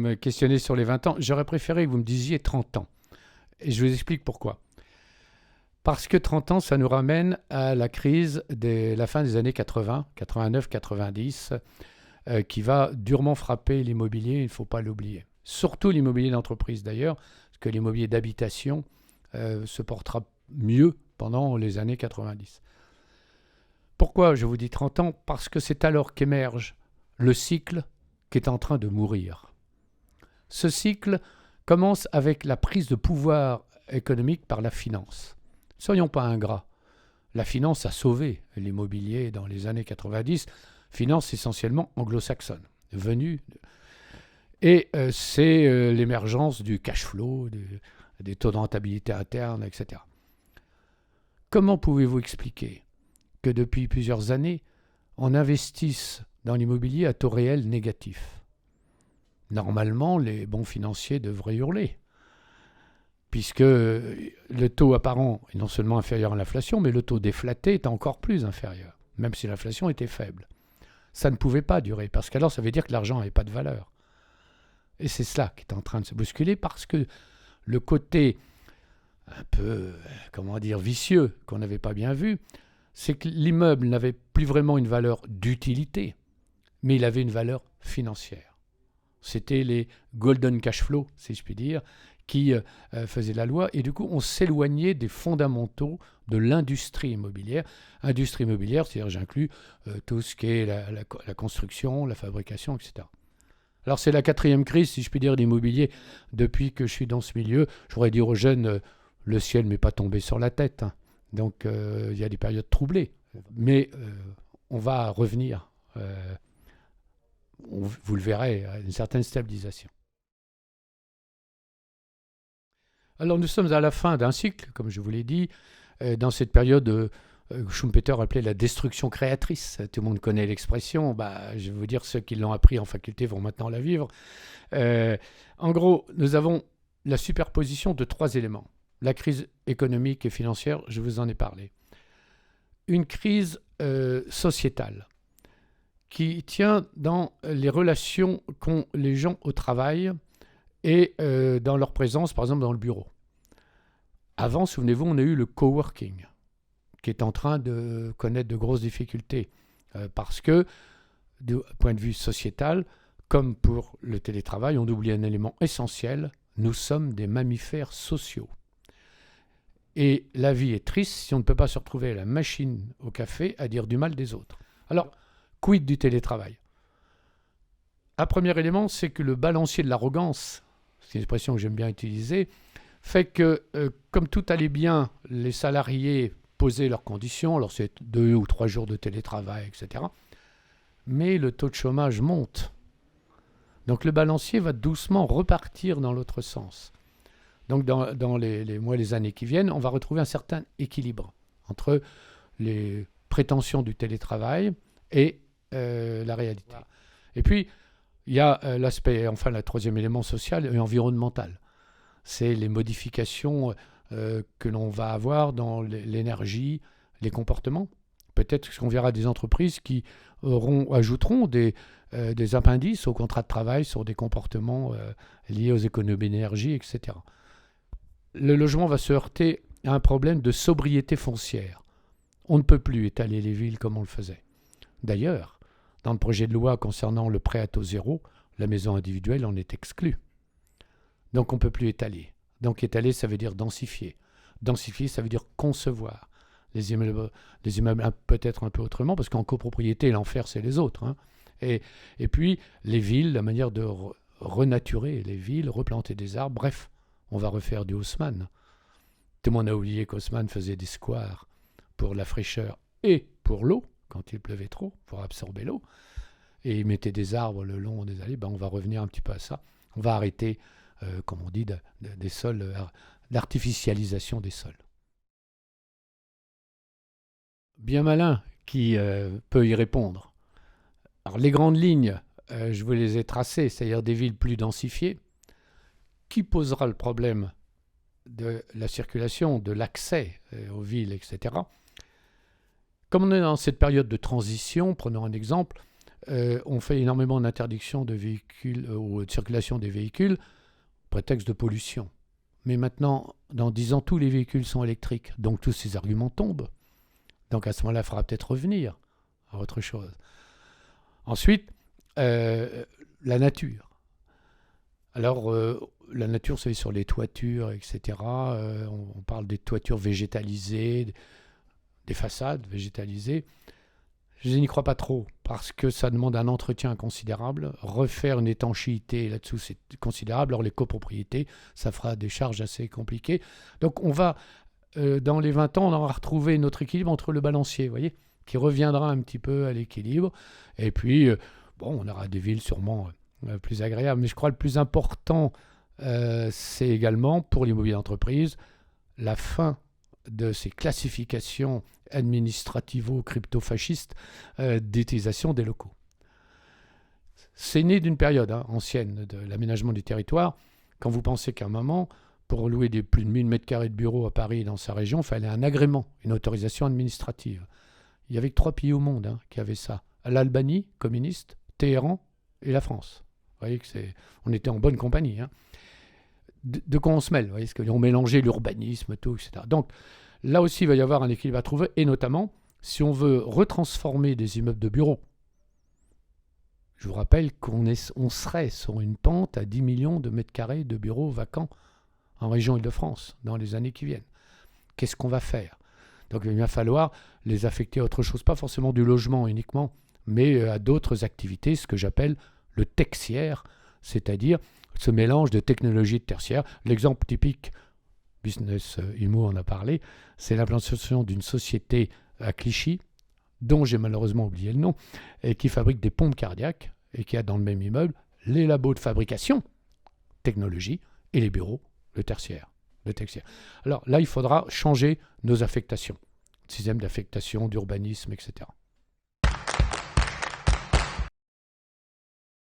me questionnez sur les 20 ans. J'aurais préféré que vous me disiez 30 ans. Et je vous explique pourquoi. Parce que 30 ans, ça nous ramène à la crise de la fin des années 80, 89, 90, qui va durement frapper l'immobilier, il ne faut pas l'oublier. Surtout l'immobilier d'entreprise d'ailleurs, parce que l'immobilier d'habitation se portera mieux pendant les années 90. Pourquoi je vous dis 30 ans? Parce que c'est alors qu'émerge le cycle qui est en train de mourir. Ce cycle commence avec la prise de pouvoir économique par la finance. Ne soyons pas ingrats. La finance a sauvé l'immobilier dans les années 90, finance essentiellement anglo-saxonne, venue. Et c'est l'émergence du cash flow, des taux de rentabilité interne, etc. Comment pouvez-vous expliquer que depuis plusieurs années, on investisse dans l'immobilier à taux réel négatif? Normalement, les bons financiers devraient hurler, puisque le taux apparent est non seulement inférieur à l'inflation, mais le taux déflaté est encore plus inférieur, même si l'inflation était faible. Ça ne pouvait pas durer, parce qu'alors ça veut dire que l'argent n'avait pas de valeur. Et c'est cela qui est en train de se bousculer, parce que le côté un peu, vicieux, qu'on n'avait pas bien vu, c'est que l'immeuble n'avait plus vraiment une valeur d'utilité, mais il avait une valeur financière. C'était les golden cash flow, si je puis dire, qui faisaient la loi. Et du coup, on s'éloignait des fondamentaux de l'industrie immobilière. Industrie immobilière, c'est-à-dire j'inclus tout ce qui est la construction, la fabrication, etc. Alors c'est la quatrième crise, si je puis dire, d'immobilier depuis que je suis dans ce milieu. Je voudrais dire aux jeunes, le ciel ne m'est pas tombé sur la tête. Hein. Donc il y a des périodes troublées. Mais on va revenir, vous le verrez, à une certaine stabilisation. Alors nous sommes à la fin d'un cycle, comme je vous l'ai dit, dans cette période Schumpeter appelait la destruction créatrice. Tout le monde connaît l'expression. Je vais vous dire, ceux qui l'ont appris en faculté vont maintenant la vivre. En gros, nous avons la superposition de trois éléments. La crise économique et financière, je vous en ai parlé. Une crise sociétale qui tient dans les relations qu'ont les gens au travail et dans leur présence, par exemple, dans le bureau. Avant, souvenez-vous, on a eu le coworking, qui est en train de connaître de grosses difficultés, parce que, du point de vue sociétal, comme pour le télétravail, on oublie un élément essentiel, nous sommes des mammifères sociaux. Et la vie est triste si on ne peut pas se retrouver à la machine au café à dire du mal des autres. Alors, quid du télétravail? Un premier élément, c'est que le balancier de l'arrogance, c'est une expression que j'aime bien utiliser, fait que, comme tout allait bien, les salariés posaient leurs conditions, alors c'est 2 ou 3 jours de télétravail, etc. Mais le taux de chômage monte. Donc le balancier va doucement repartir dans l'autre sens. Donc dans les mois, les années qui viennent, on va retrouver un certain équilibre entre les prétentions du télétravail et la réalité. Et puis, il y a l'aspect, enfin, le troisième élément social et environnemental. C'est les modifications que l'on va avoir dans l'énergie, les comportements. Peut-être qu'on verra des entreprises qui ajouteront des appendices au contrat de travail sur des comportements liés aux économies d'énergie, etc. Le logement va se heurter à un problème de sobriété foncière. On ne peut plus étaler les villes comme on le faisait. D'ailleurs, dans le projet de loi concernant le prêt à taux zéro, la maison individuelle en est exclue. Donc on ne peut plus étaler. Donc étaler, ça veut dire densifier. Densifier, ça veut dire concevoir. Les immeubles peut-être un peu autrement, parce qu'en copropriété, l'enfer, c'est les autres. Hein. Et puis, les villes, la manière de renaturer les villes, replanter des arbres, bref, on va refaire du Haussmann. Tout le monde a oublié qu'Haussmann faisait des squares pour la fraîcheur et pour l'eau, quand il pleuvait trop, pour absorber l'eau. Et il mettait des arbres le long des allées. On va revenir un petit peu à ça. On va arrêter, comme on dit, des sols, l'artificialisation des sols. Bien malin qui peut y répondre. Alors les grandes lignes, je vous les ai tracées, c'est-à-dire des villes plus densifiées. Qui posera le problème de la circulation, de l'accès aux villes, etc. Comme on est dans cette période de transition, prenons un exemple, on fait énormément d'interdictions de véhicules ou de circulation des véhicules, prétexte de pollution. Mais maintenant, dans 10 ans, tous les véhicules sont électriques. Donc tous ces arguments tombent. Donc à ce moment-là, il faudra peut-être revenir à autre chose. Ensuite, la nature. Alors, la nature, c'est sur les toitures, etc. On parle des toitures végétalisées, des façades végétalisées. Je n'y crois pas trop, parce que ça demande un entretien considérable. Refaire une étanchéité là-dessous, c'est considérable. Alors les copropriétés, ça fera des charges assez compliquées. Donc on va, dans les 20 ans, on aura retrouvé notre équilibre entre le balancier, vous voyez, qui reviendra un petit peu à l'équilibre. Et puis, bon, on aura des villes sûrement plus agréables. Mais je crois que le plus important, c'est également, pour l'immobilier d'entreprise, la fin de ces classifications administrativo-crypto-fascistes d'utilisation des locaux. C'est né d'une période ancienne de l'aménagement du territoire. Quand vous pensez qu'à un moment, pour louer plus de 1000 m² de bureaux à Paris et dans sa région, il fallait un agrément, une autorisation administrative. Il n'y avait que 3 pays au monde qui avaient ça. L'Albanie, communiste, Téhéran et la France. Vous voyez que on était en bonne compagnie. De quoi on se mêle, vous voyez, parce qu'on mélangeait l'urbanisme, tout, etc. Donc, là aussi, il va y avoir un équilibre à trouver, et notamment, si on veut retransformer des immeubles de bureaux, je vous rappelle qu'on serait sur une pente à 10 millions de mètres carrés de bureaux vacants en région Île-de-France dans les années qui viennent. Qu'est-ce qu'on va faire? Donc, il va falloir les affecter à autre chose, pas forcément du logement uniquement, mais à d'autres activités, ce que j'appelle le tertiaire, c'est-à-dire ce mélange de technologies de tertiaire. L'exemple typique, Business Immo en a parlé, c'est l'implantation d'une société à Clichy, dont j'ai malheureusement oublié le nom, et qui fabrique des pompes cardiaques, et qui a dans le même immeuble les labos de fabrication, technologie, et les bureaux, le tertiaire. Alors là, il faudra changer nos affectations, système d'affectation, d'urbanisme, etc.